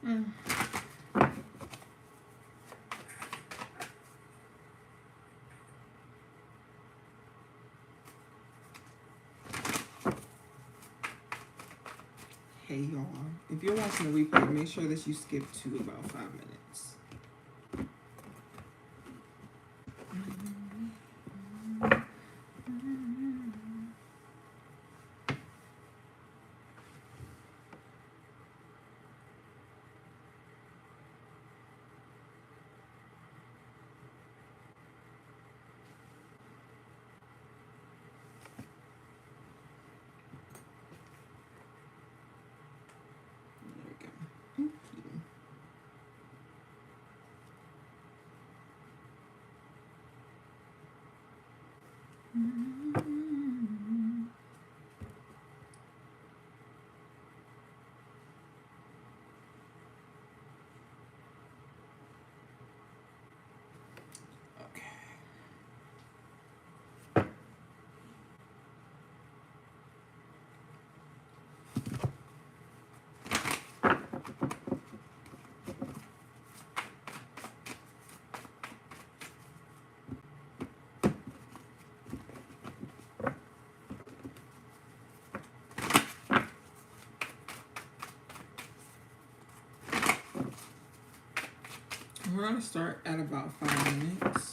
Mm. Hey y'all, if you're watching the replay, make sure that you skip to about 5 minutes. We're going to start at about 5 minutes.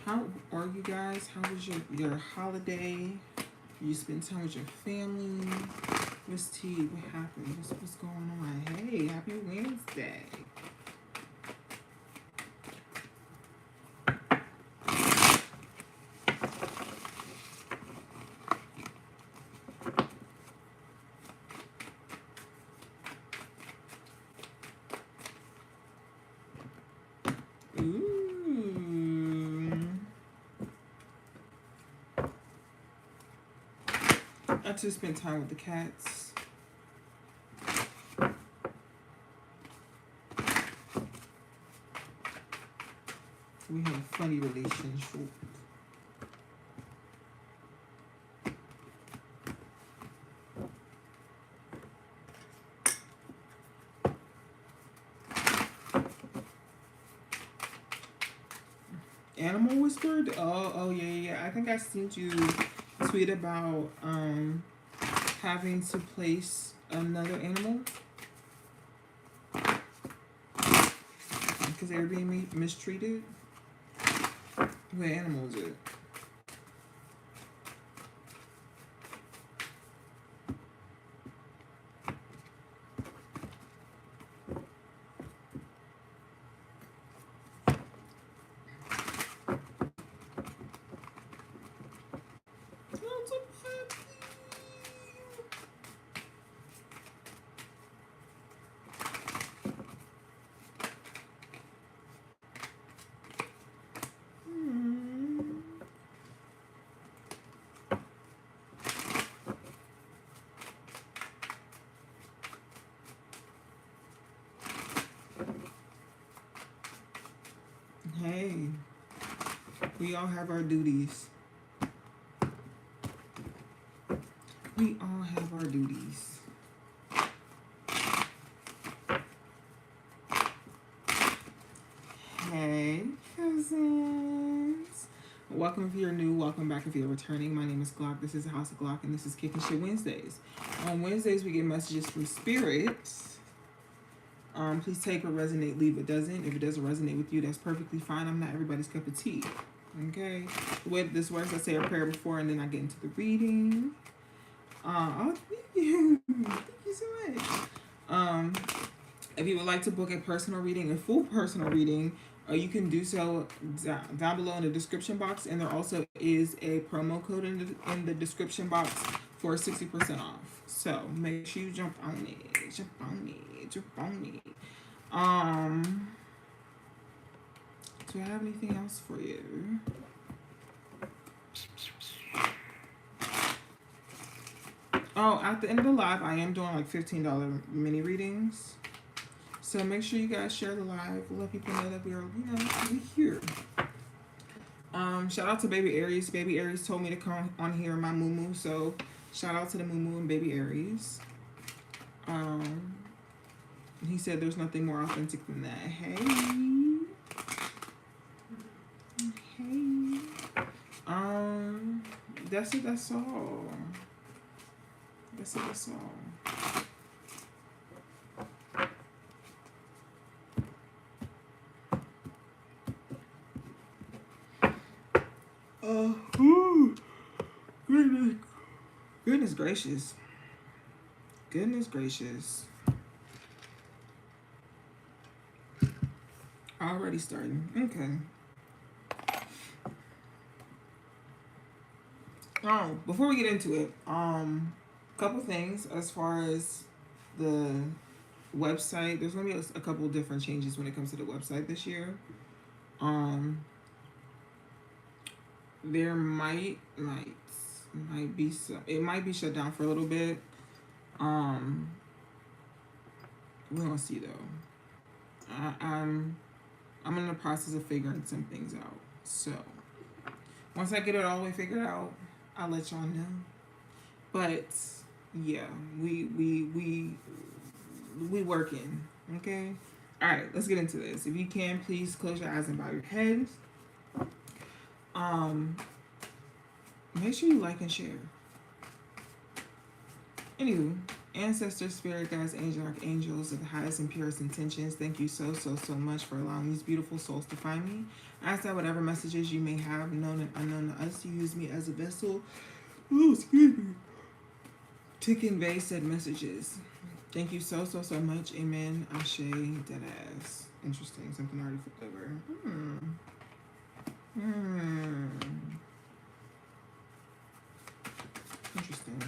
How are you guys? How was your holiday? You spend time with your family? Miss T, what happened? What's going on? Hey, happy Wednesday. I just spent time with the cats. We have a funny relationship. Animal whispered? Oh yeah. I think I seen you tweet about having to place another animal because they were being mistreated. What animal is it? Hey, we all have our duties. We all have our duties. Hey, cousins. Welcome if you're new. Welcome back if you're returning. My name is Glock. This is the House of Glock, and this is Kickin' Shit Wednesdays. On Wednesdays, we get messages from spirits Please take what resonate, leave what doesn't. If it doesn't resonate with you, that's perfectly fine. I'm not everybody's cup of tea. Okay? The way this works, I say a prayer before and then I get into the reading. Oh, thank you. Thank you so much. If you would like to book a personal reading, a full personal reading, you can do so down below in the description box. And there also is a promo code in the description box for 60% off. So make sure you jump on it. Jump on it. Jump on it. Do I have anything else for you? Oh, at the end of the live, I am doing like $15 mini readings. So make sure you guys share the live. Let people know that we're here. Shout out to Baby Aries. Baby Aries told me to come on here in my moo-moo. So shout out to the moo-moo and Baby Aries. He said there's nothing more authentic than that. Hey. Hey. That's it, that's all. That's it, that's all. Goodness gracious. Goodness gracious. Already starting. Okay. Before we get into it, couple things as far as the website. There's gonna be a couple different changes when it comes to the website this year. There might be some. It might be shut down for a little bit. We're gonna see though. I'm in the process of figuring some things out. So once I get it all the way figured out, I'll let y'all know. But yeah, we working. Okay. All right, let's get into this. If you can, please close your eyes and bow your head. Make sure you like and share. Anywho, ancestors, spirit guides, angel, archangels of the highest and purest intentions, thank you so much for allowing these beautiful souls to find me. I ask that whatever messages you may have, known and unknown to us, to use me as a vessel, to convey said messages. Thank you so much. Amen. Ashe. Deadass. Interesting. Something already flipped over. Interesting.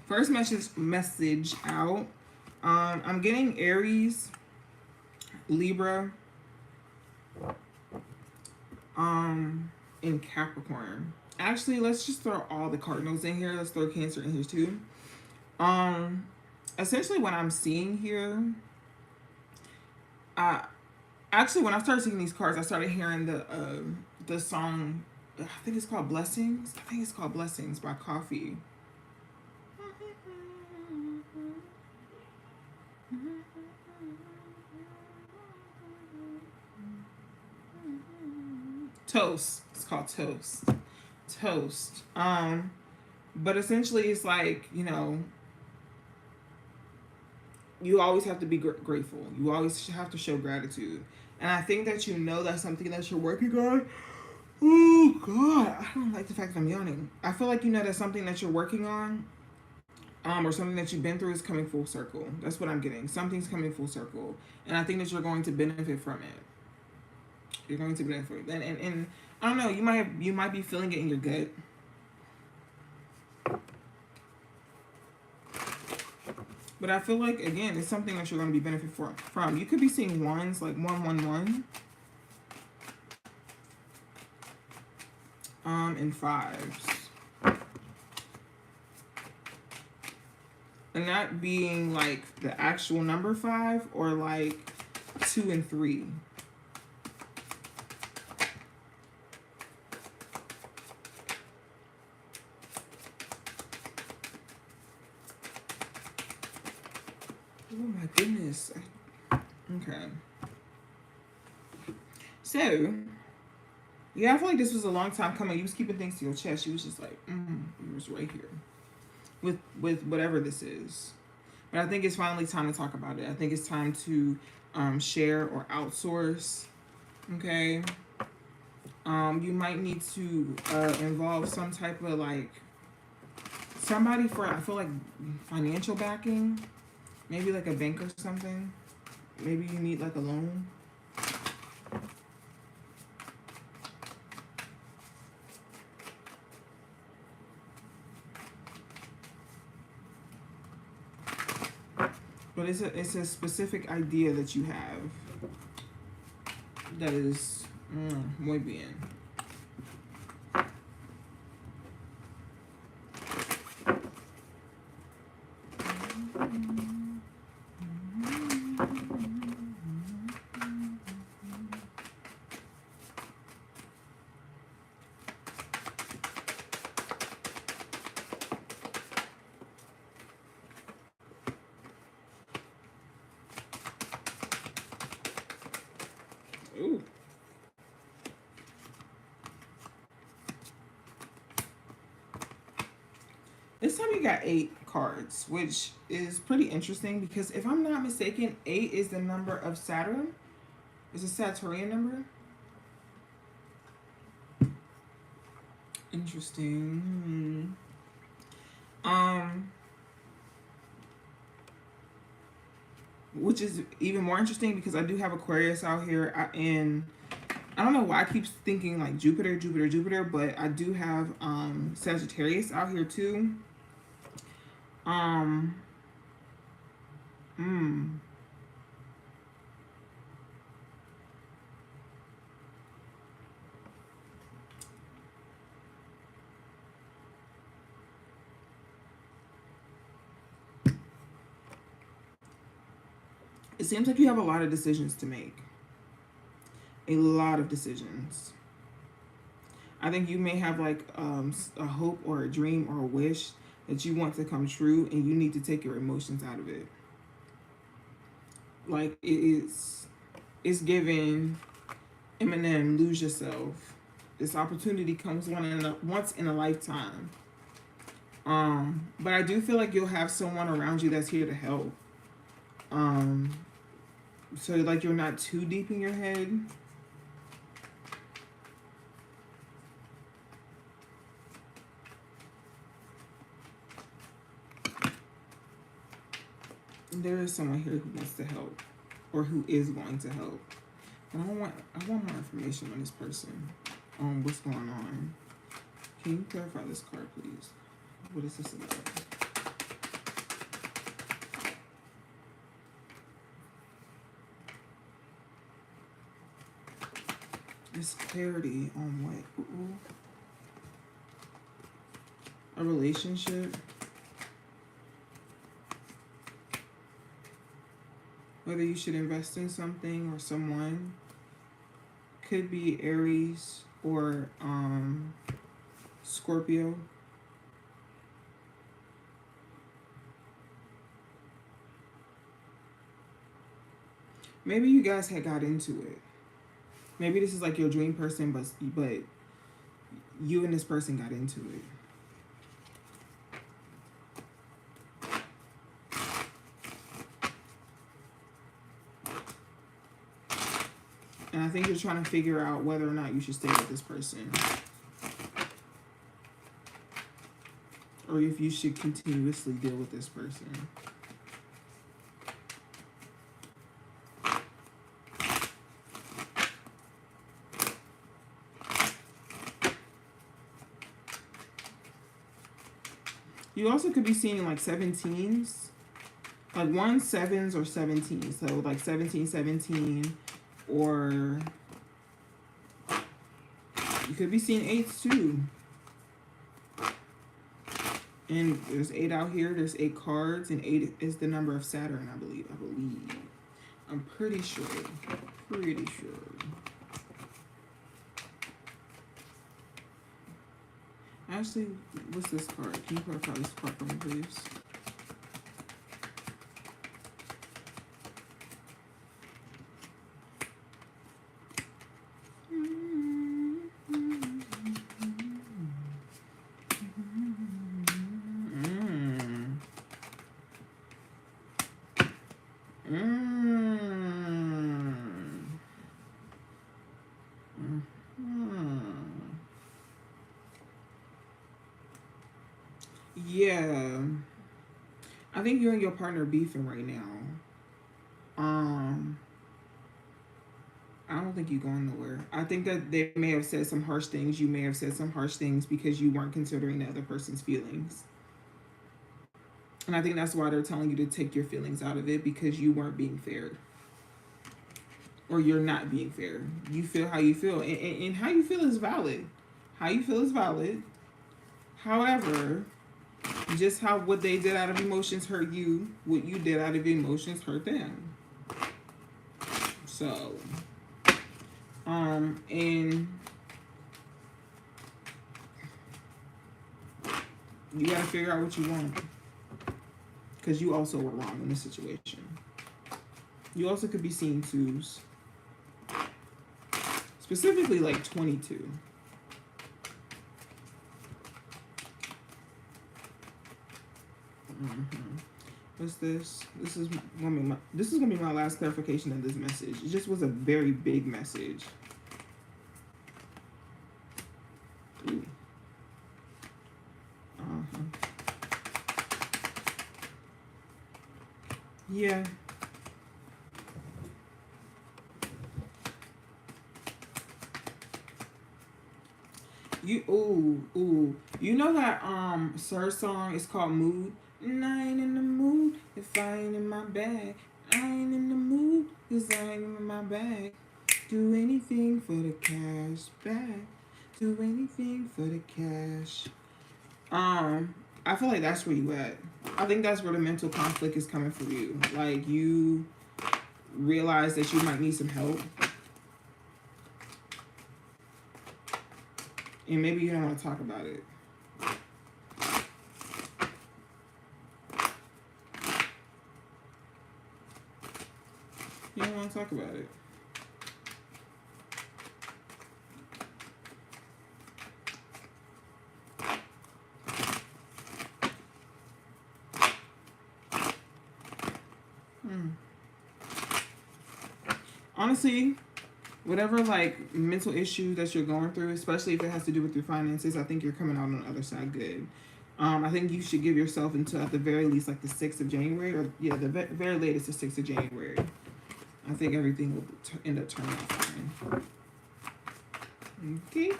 First message out. I'm getting Aries, Libra, and Capricorn. Actually, let's just throw all the cardinals in here. Let's throw Cancer in here too. Essentially what I'm seeing here, actually when I started seeing these cards, I started hearing the song, I think it's called Blessings. I think it's called Blessings by Coffee. Toast. It's called Toast. Toast. But essentially it's like, you know, you always have to be grateful. You always have to show gratitude. And I think that you know that's something that you're working on. Oh, God. I don't like the fact that I'm yawning. I feel like you know that's something that you're working on. Or something that you've been through is coming full circle. That's what I'm getting. Something's coming full circle. And I think that you're going to benefit from it. You're going to benefit. And I don't know, you might be feeling it in your gut. But I feel like, again, it's something that you're going to be benefit from. You could be seeing ones, like 111. And fives. And that being like the actual number 5 or like 2 and 3. Oh my goodness. Okay. So, yeah, I feel like this was a long time coming. You was keeping things to your chest. You was just like, you was right here with whatever this is. But I think it's finally time to talk about it. I think it's time to share or outsource. Okay. You might need to involve some type of like somebody for, I feel like, financial backing. Maybe like a bank or something. Maybe you need like a loan. But it's a specific idea that you have that is muy bien. Ooh. This time you got 8 cards, which is pretty interesting because if I'm not mistaken, 8 is the number of Saturn. It's a Saturnian number. Interesting. Which is even more interesting because I do have Aquarius out here, and I don't know why I keep thinking like Jupiter, but I do have Sagittarius out here too. It seems like you have a lot of decisions to make. A lot of decisions. I think you may have like a hope or a dream or a wish that you want to come true, and you need to take your emotions out of it. Like it's given Eminem, Lose Yourself. This opportunity comes once in a lifetime. But I do feel like you'll have someone around you that's here to help. So like you're not too deep in your head. There is someone here who wants to help, or who is going to help. But I want more information on this person, on what's going on. Can you clarify this card, please? What is this about? This clarity on what? Ooh. A relationship. Whether you should invest in something or someone. Could be Aries or Scorpio. Maybe you guys had got into it. Maybe this is like your dream person, but you and this person got into it. And I think you're trying to figure out whether or not you should stay with this person. Or if you should continuously deal with this person. You also could be seeing like 17s. Like 1 7s or 17s. So like 17, 17. Or you could be seeing 8s too. And there's 8 out here. There's 8 cards, and 8 is the number of Saturn, I believe. I'm pretty sure. Pretty sure. Actually, what's this card? Can you clarify this card for me, please? Yeah, I think you and your partner are beefing right now. I don't think you're going nowhere. I think that they may have said some harsh things. You may have said some harsh things because you weren't considering the other person's feelings. And I think that's why they're telling you to take your feelings out of it, because you weren't being fair. Or you're not being fair. You feel how you feel. And how you feel is valid. How you feel is valid. However, just how what they did out of emotions hurt you, what you did out of emotions hurt them. So, and you gotta figure out what you want. Because you also were wrong in this situation. You also could be seeing twos. Specifically like 22. What's this? This is gonna be my last clarification of this message. It just was a very big message. Ooh. Yeah. You know that Sir song is called Mood? And I ain't in the mood if I ain't in my bag. I ain't in the mood cause I ain't in my bag. Do anything for the cash back. Do anything for the cash. I feel like that's where you at. I think that's where the mental conflict is coming for you. Like, you realize that you might need some help. And maybe you don't want to talk about it. You don't want to talk about it. Honestly, whatever like mental issue that you're going through, especially if it has to do with your finances, I think you're coming out on the other side good. I think you should give yourself until at the very least like the 6th of January, or yeah, the very latest the 6th of January. I think everything will end up turning out fine. Okay.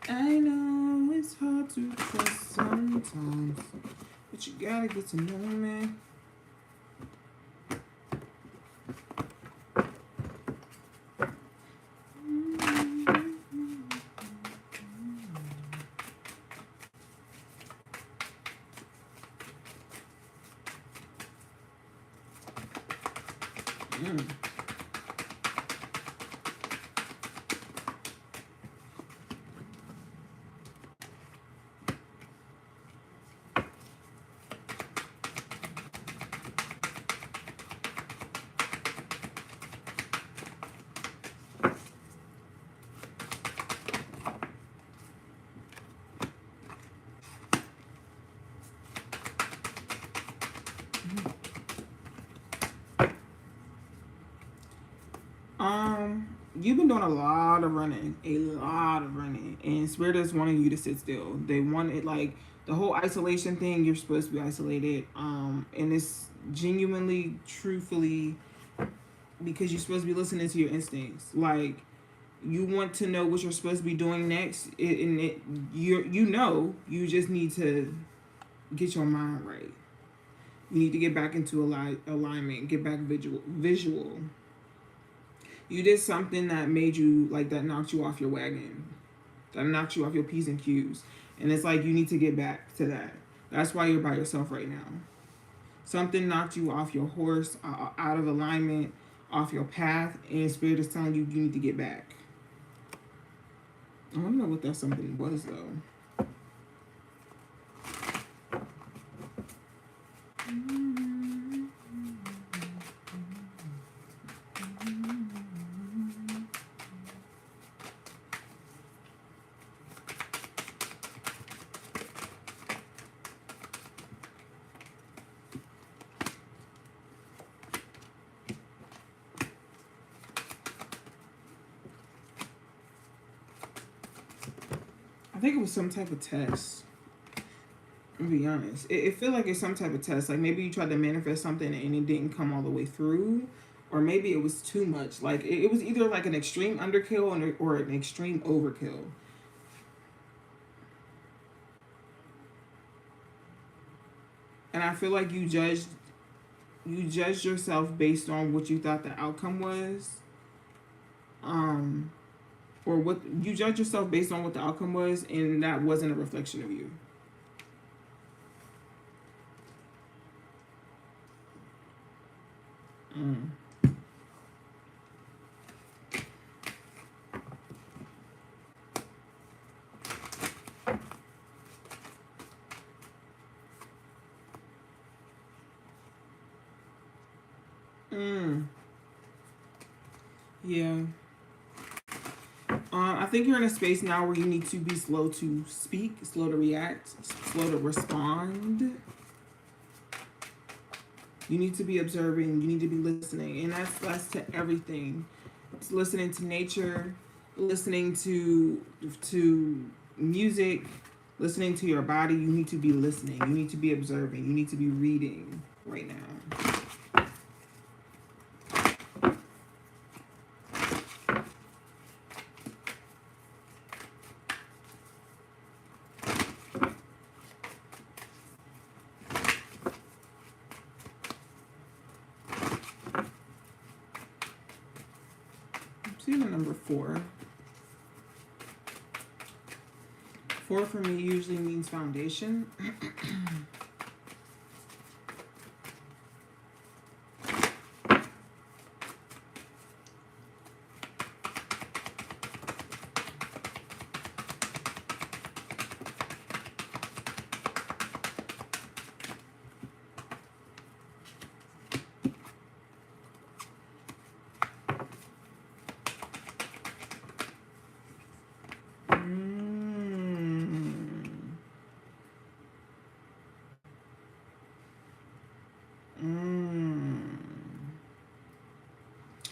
I know it's hard to trust sometimes, but you gotta get to know me. You've been doing a lot of running, and Spirit is wanting you to sit still. They want it, like the whole isolation thing. You're supposed to be isolated, and it's genuinely, truthfully, because you're supposed to be listening to your instincts. Like, you want to know what you're supposed to be doing next, you just need to get your mind right. You need to get back into alignment, get back visual. You did something that made you, like, that knocked you off your wagon. That knocked you off your P's and Q's. And it's like you need to get back to that. That's why you're by yourself right now. Something knocked you off your horse, out of alignment, off your path, and Spirit is telling you need to get back. I don't know what that something was, though. I think it was some type of test. To be honest, it feel like it's some type of test. Like maybe you tried to manifest something and it didn't come all the way through, or maybe it was too much. Like it was either like an extreme underkill or an extreme overkill. And I feel like you judged yourself based on what you thought the outcome was. Or what you judge yourself based on what the outcome was, and that wasn't a reflection of you. Yeah. I think you're in a space now where you need to be slow to speak, slow to react, slow to respond. You need to be observing. You need to be listening, and that's to everything. It's listening to nature, listening to music, listening to your body. You need to be listening. You need to be observing. You need to be reading right now. See the number 4. 4 for me usually means foundation.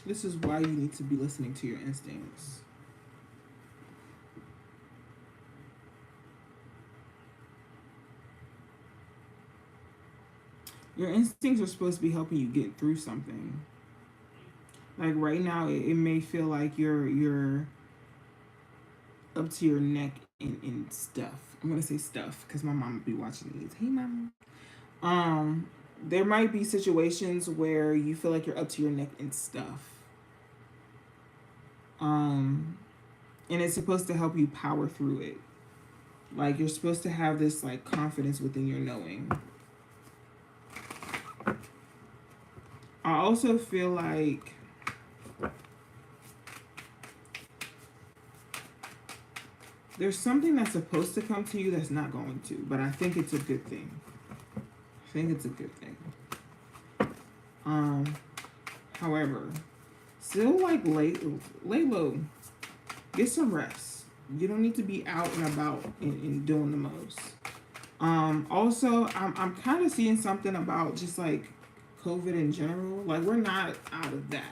This is why you need to be listening to your instincts. Your instincts are supposed to be helping you get through something. Like right now, it may feel like you're up to your neck in stuff. I'm gonna say stuff because my mom would be watching these. Hey, mama. There might be situations where you feel like you're up to your neck in stuff. And it's supposed to help you power through it. Like you're supposed to have this like confidence within your knowing. I also feel like there's something that's supposed to come to you that's not going to, but I think it's a good thing. I think it's a good thing. However, still like lay low. Get some rest. You don't need to be out and about and doing the most. Also, I'm kind of seeing something about just like COVID in general. Like we're not out of that.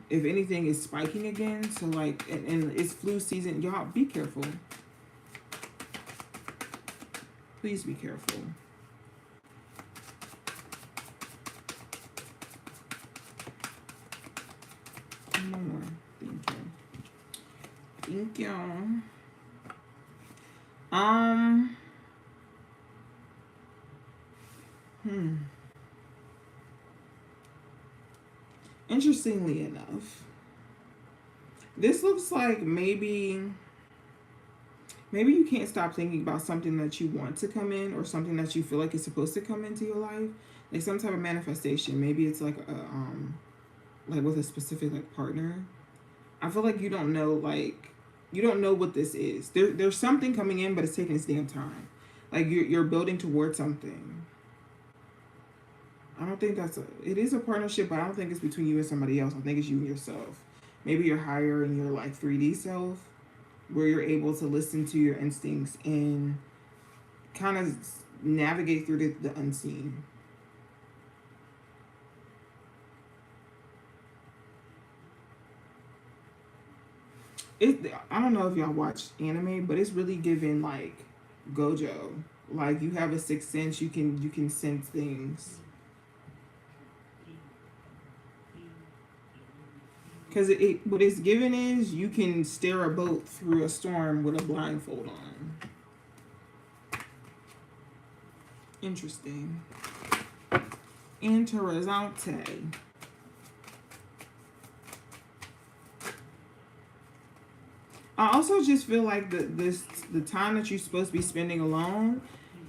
If anything is spiking again, so like and it's flu season, y'all be careful. Please be careful. No more. Thank you. Thank you. Interestingly enough, this looks like maybe Maybe you can't stop thinking about something that you want to come in or something that you feel like is supposed to come into your life. Like some type of manifestation. Maybe it's like like with a specific like partner. I feel like you don't know what this is. There's something coming in, but it's taking its damn time. Like you're building towards something. I don't think it is a partnership, but I don't think it's between you and somebody else. I think it's you and yourself. Maybe you're higher in your like 3D self, where you're able to listen to your instincts and kind of navigate through the unseen. I don't know if y'all watch anime, but it's really giving like Gojo. Like you have a sixth sense, you can sense things. Because what it's given is you can steer a boat through a storm with a blindfold on. Interesting. Interessante. I also just feel like the time that you're supposed to be spending alone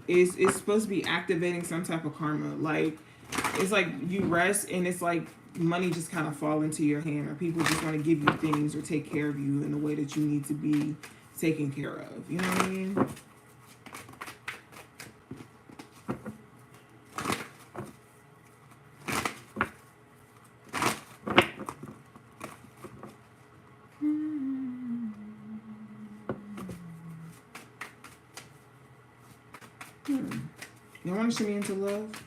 is supposed to be activating some type of karma. Like it's like you rest and it's like money just kind of fall into your hand, or people just want to give you things or take care of you in the way that you need to be taken care of. You know what I mean? You want to show me into love?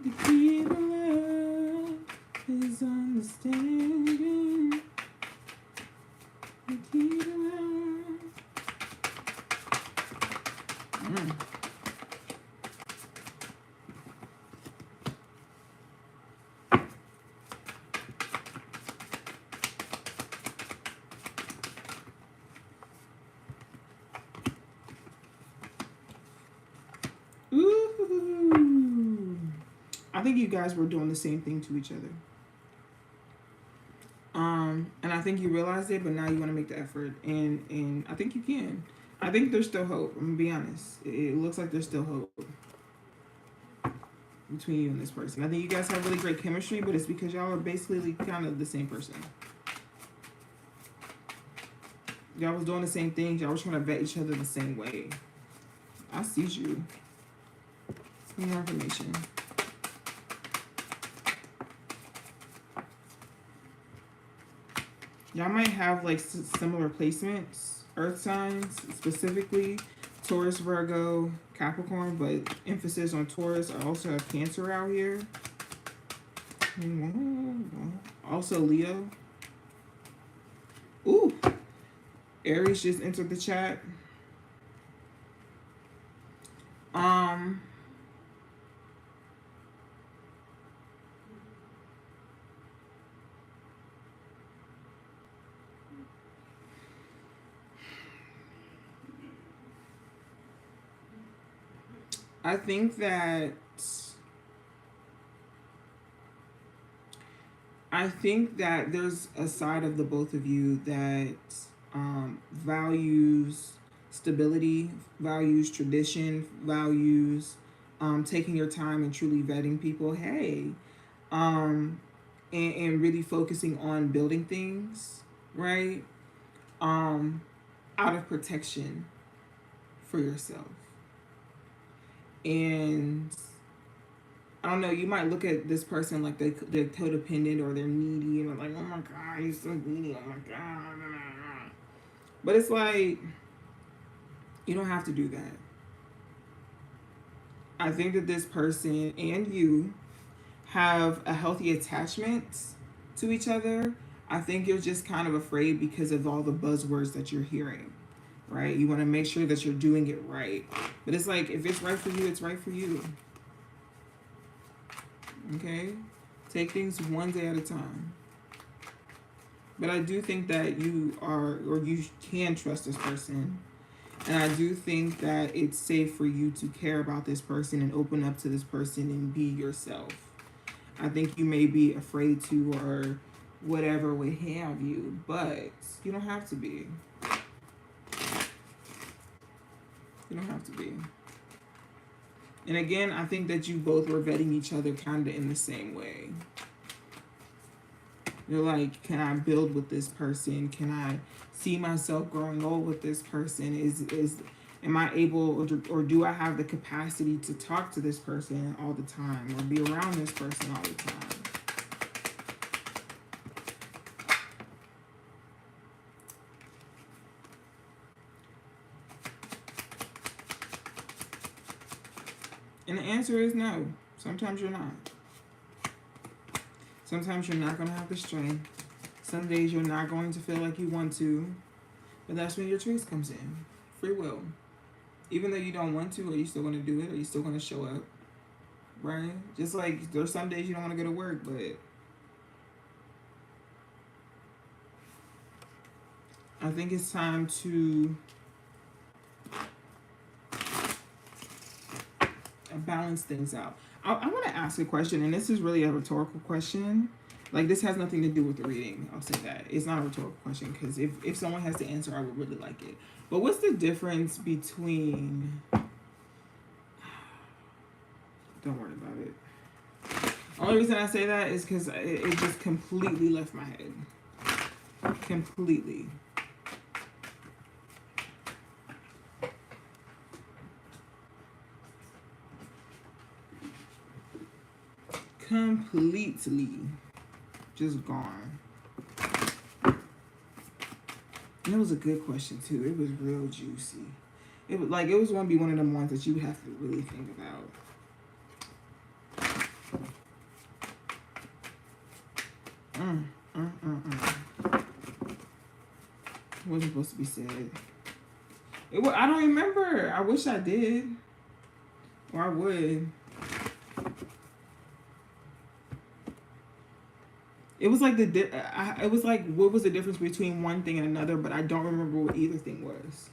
The key to love is understanding. The key to love. Ooh. I think you guys were doing the same thing to each other. And I think you realized it, but now you want to make the effort, and I think you can. I think there's still hope. I'm gonna be honest. It looks like there's still hope between you and this person. I think you guys have really great chemistry, but it's because y'all are basically kind of the same person. Y'all was doing the same things. Y'all was trying to vet each other the same way. I see you. More information. Y'all might have like similar placements, earth signs, specifically Taurus, Virgo, Capricorn, but emphasis on Taurus. I also have Cancer out here. Also Leo. Ooh. Aries just entered the chat. I think that there's a side of the both of you that values stability, values tradition, values taking your time and truly vetting people. Hey, and really focusing on building things, right? Out of protection for yourself. And I don't know, you might look at this person like they're codependent or they're needy and like, oh my God, he's so needy, oh my God. But it's like, you don't have to do that. I think that this person and you have a healthy attachment to each other. I think you're just kind of afraid because of all the buzzwords that you're hearing, right? You want to make sure that you're doing it right. But it's like, if it's right for you, it's right for you. Okay? Take things one day at a time. But I do think that you are, or you can trust this person. And I do think that it's safe for you to care about this person and open up to this person and be yourself. I think you may be afraid to or whatever would have you, but you don't have to be. You don't have to be. And again, I think that you both were vetting each other kind of in the same way. You're like, can I build with this person? Can I see myself growing old with this person? Am I able, or do I have the capacity to talk to this person all the time or be around this person all the time? And the answer is no. Sometimes you're not. Sometimes you're not going to have the strength. Some days you're not going to feel like you want to. But that's when your choice comes in. Free will. Even though you don't want to, are you still going to do it? Are you still going to show up? Right? Just like there's some days you don't want to go to work, but I think it's time to balance things out. I want to ask a question, and this is really a rhetorical question. Like, this has nothing to do with the reading. I'll say that. It's not a rhetorical question, because if someone has to answer, I would really like it. But what's the difference between... Don't worry about it. Only reason I say that is because it just completely left my head. Completely. Completely just gone. And it was a good question too. It was real juicy. It was gonna be one of them ones that you would have to really think about. It wasn't supposed to be said. I don't remember. I wish I did. Or I would. It was like what was the difference between one thing and another, but I don't remember what either thing was.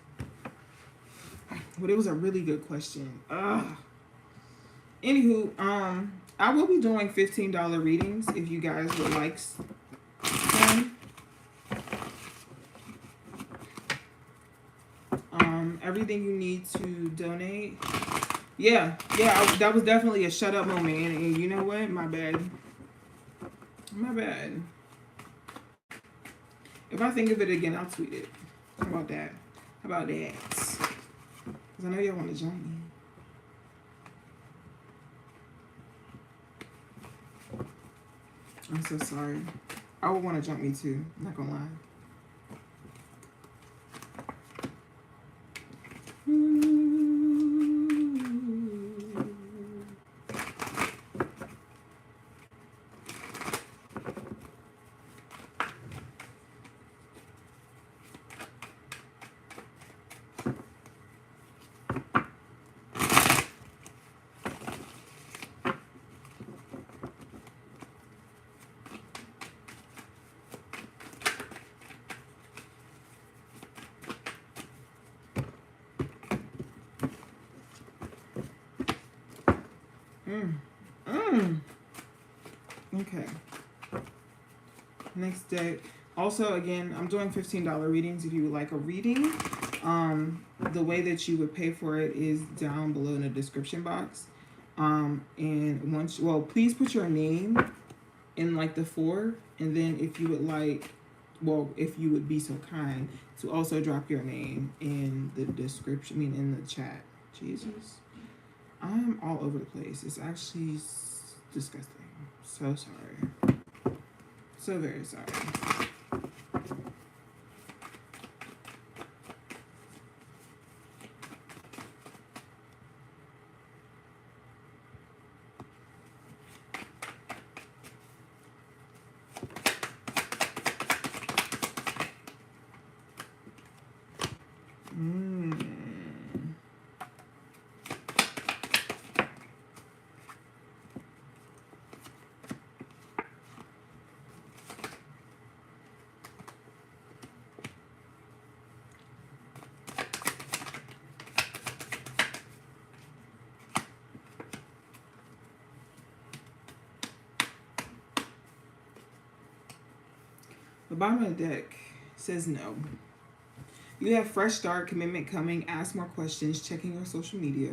But it was a really good question. Anywho, I will be doing $15 readings if you guys would like some. Everything you need to donate. Yeah, that was definitely a shut up moment, and you know what? My bad. My bad. If I think of it again, I'll tweet it. How about that? How about that? Because I know y'all want to join me. I'm so sorry. I would want to jump me too. Not gonna lie. Okay. Next deck. Also, again, I'm doing $15 readings if you would like a reading. The way that you would pay for it is down below in the description box. And please put your name in like the 4, and then if you would like, if you would be so kind to also drop your name in the description, in the chat. Jesus. I'm all over the place. It's actually disgusting. So sorry. So very sorry. The bottom of the deck says no. You have fresh start, commitment coming, ask more questions, checking your social media,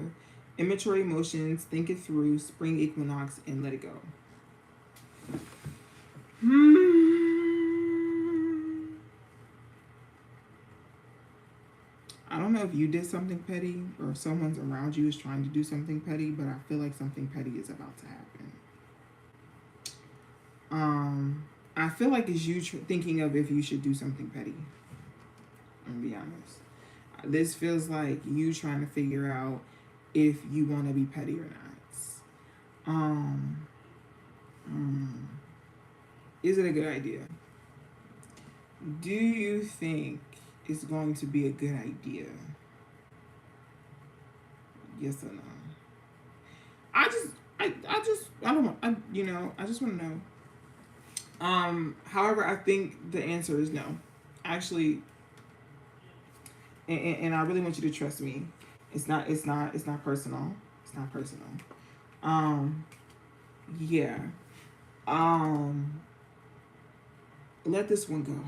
immature emotions, think it through, spring equinox, and let it go. I don't know if you did something petty or if someone's around you is trying to do something petty, but I feel like something petty is about to happen. I feel like it's you thinking of if you should do something petty. I'm gonna be honest. This feels like you trying to figure out if you want to be petty or not. Is it a good idea? Do you think it's going to be a good idea? Yes or no? I just want to know. However, I think the answer is no. Actually, and I really want you to trust me. It's not personal. It's not personal. Yeah. Let this one go.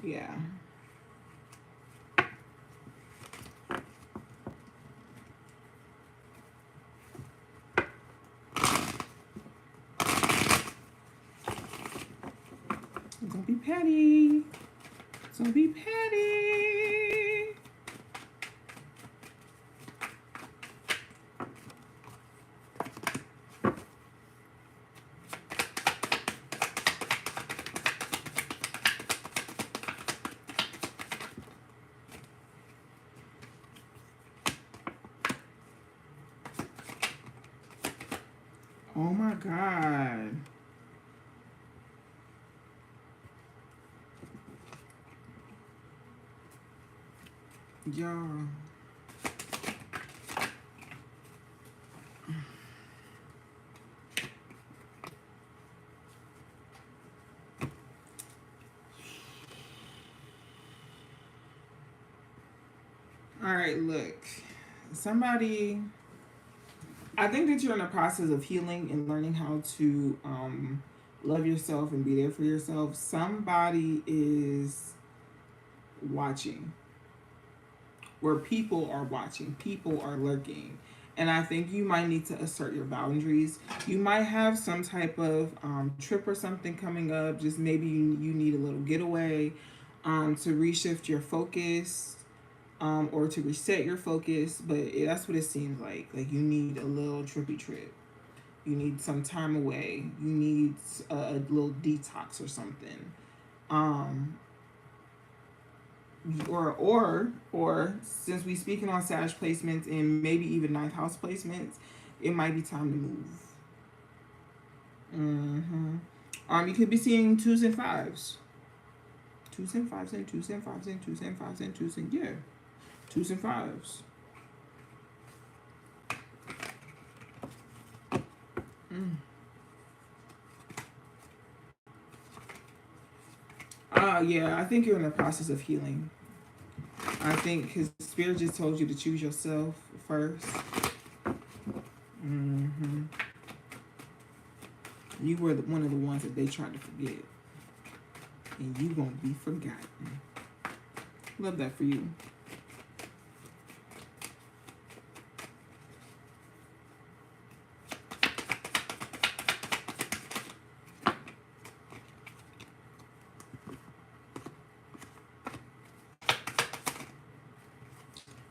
Yeah. Don't be petty. Don't be petty. Oh my God. Y'all. All right, look. Somebody, I think that you're in the process of healing and learning how to love yourself and be there for yourself. Somebody is watching, where people are watching, people are lurking. And I think you might need to assert your boundaries. You might have some type of trip or something coming up. Just maybe you need a little getaway to reshift your focus or to reset your focus. But that's what it seems like. Like you need a little trippy trip. You need some time away. You need a little detox or something. Or since we speaking on Sag placements and maybe even ninth house placements, it might be time to move. You could be seeing 2s and 5s. 2s and 5s and 2s and 5s and 2s and 5s and 2s and 2s and 5s. Yeah, I think you're in the process of healing. I think his spirit just told you to choose yourself first. You were one of the ones that they tried to forget. And you won't be forgotten. Love that for you.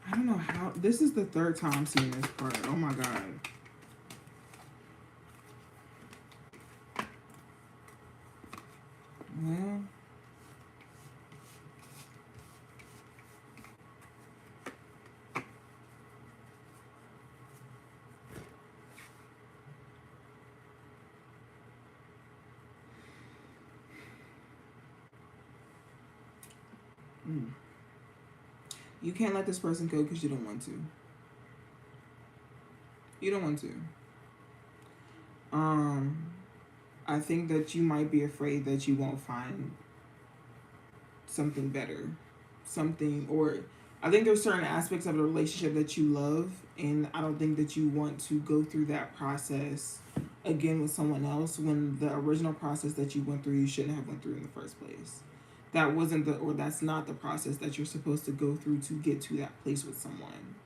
I don't know how. This is the third time I'm seeing this part. Oh my God. Well. You can't let this person go because you don't want to. You don't want to. I think that you might be afraid that you won't find something better. Or I think there's certain aspects of the relationship that you love, and I don't think that you want to go through that process again with someone else when the original process that you went through, you shouldn't have went through in the first place. That wasn't the, or that's not the process that you're supposed to go through to get to that place with someone.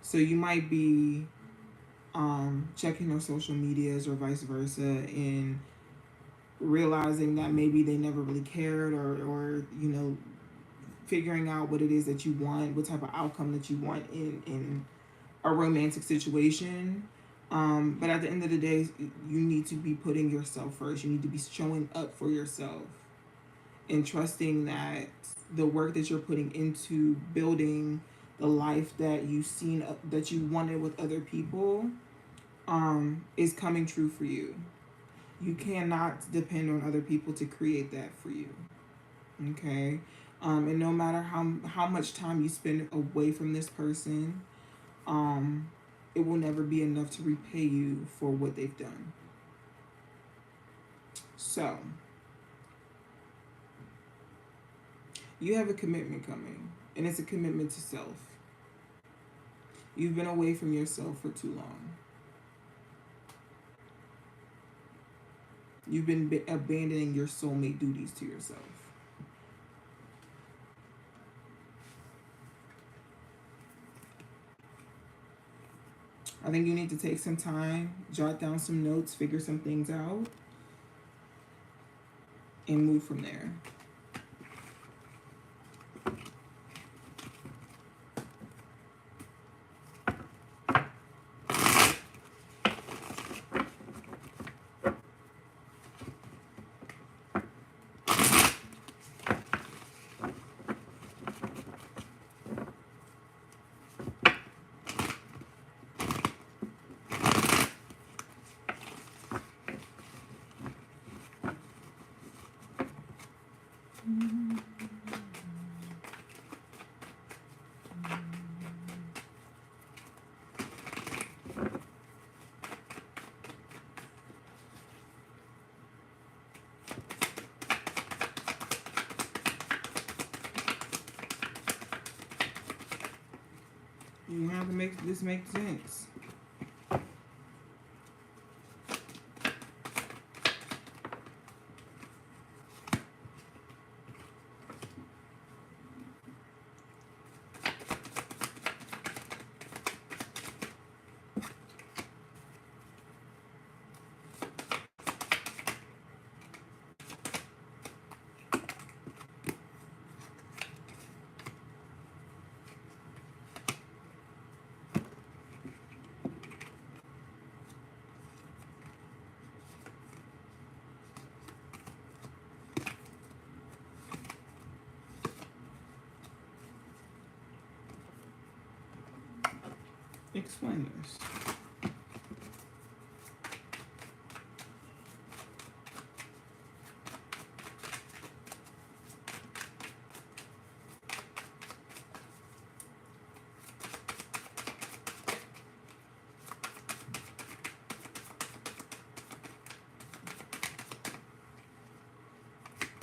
So you might be checking their social medias or vice versa and realizing that maybe they never really cared, or you know, figuring out what it is that you want, what type of outcome that you want in a romantic situation. But at the end of the day, you need to be putting yourself first. You need to be showing up for yourself and trusting that the work that you're putting into building the life that you've seen, that you wanted with other people, is coming true for you. You cannot depend on other people to create that for you. Okay? And no matter how much time you spend away from this person, it will never be enough to repay you for what they've done. So, you have a commitment coming, and it's a commitment to self. You've been away from yourself for too long. You've been abandoning your soulmate duties to yourself. I think you need to take some time, jot down some notes, figure some things out, and move from there. You have to make this make sense. Explain this.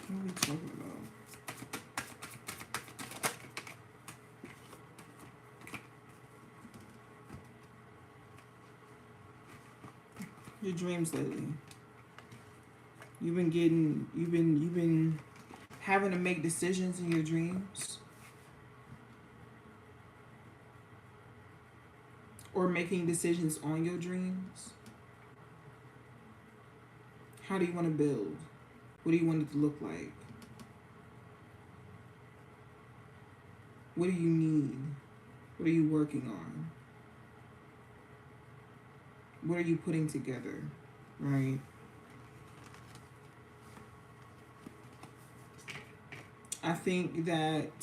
What are we talking about? Your dreams lately. You've been having to make decisions in your dreams, or making decisions on your dreams. How do you want to build? What do you want it to look like? What do you need? What are you working on? What are you putting together, right? I think that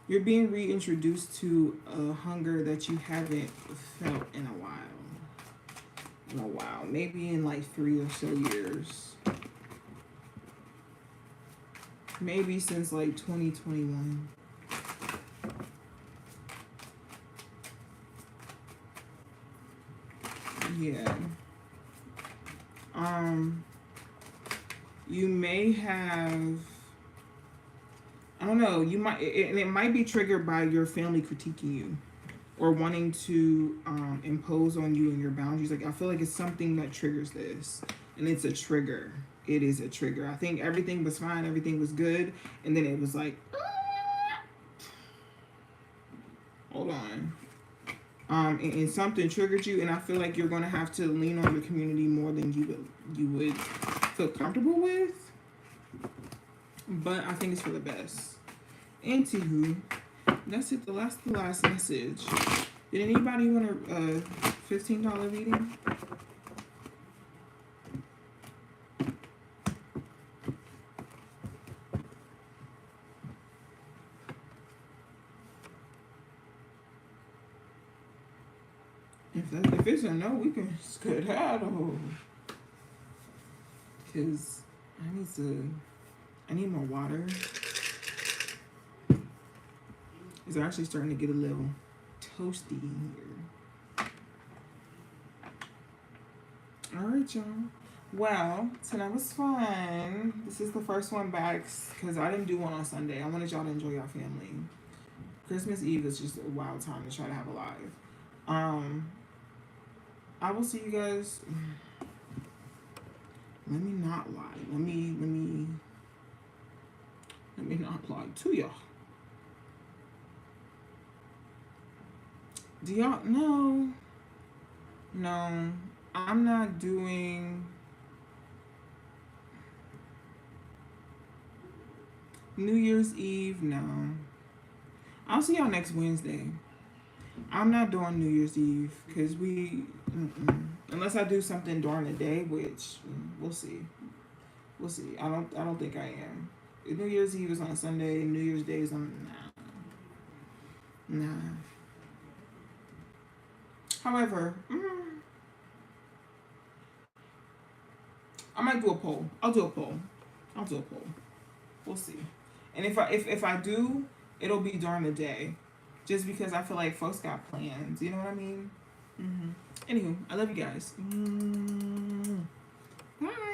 you're being reintroduced to a hunger that you haven't felt in a while. Maybe in like 3 or so years. Maybe since like 2021. Yeah. You may have I don't know. You might, and it might be triggered by your family critiquing you, or wanting to impose on you and your boundaries. Like, I feel like it's something that triggers this, and it's a trigger. It is a trigger. I think everything was fine, everything was good, and then it was like, hold on. And something triggered you, and I feel like you're gonna have to lean on your community more than you would feel comfortable with. But I think it's for the best. Anywho, that's it. The last message. Did anybody want a $15 reading? If it's a no, we can skedaddle. Because I need more water. It's actually starting to get a little toasty in here. Alright, y'all. Well, tonight was fun. This is the first one back because I didn't do one on Sunday. I wanted y'all to enjoy your family. Christmas Eve is just a wild time to try to have a live. I will see you guys. Let me not lie. Let me not lie to y'all. Do y'all know? No, I'm not doing New Year's Eve. No, I'll see y'all next Wednesday. I'm not doing New Year's Eve because unless I do something during the day, which we'll see. We'll see. I don't think I am. New Year's Eve is on Sunday. New Year's Day is on nah. However, I might do a poll. I'll do a poll. We'll see. And if I do, it'll be during the day. Just because I feel like folks got plans. You know what I mean? Anywho, I love you guys. Bye.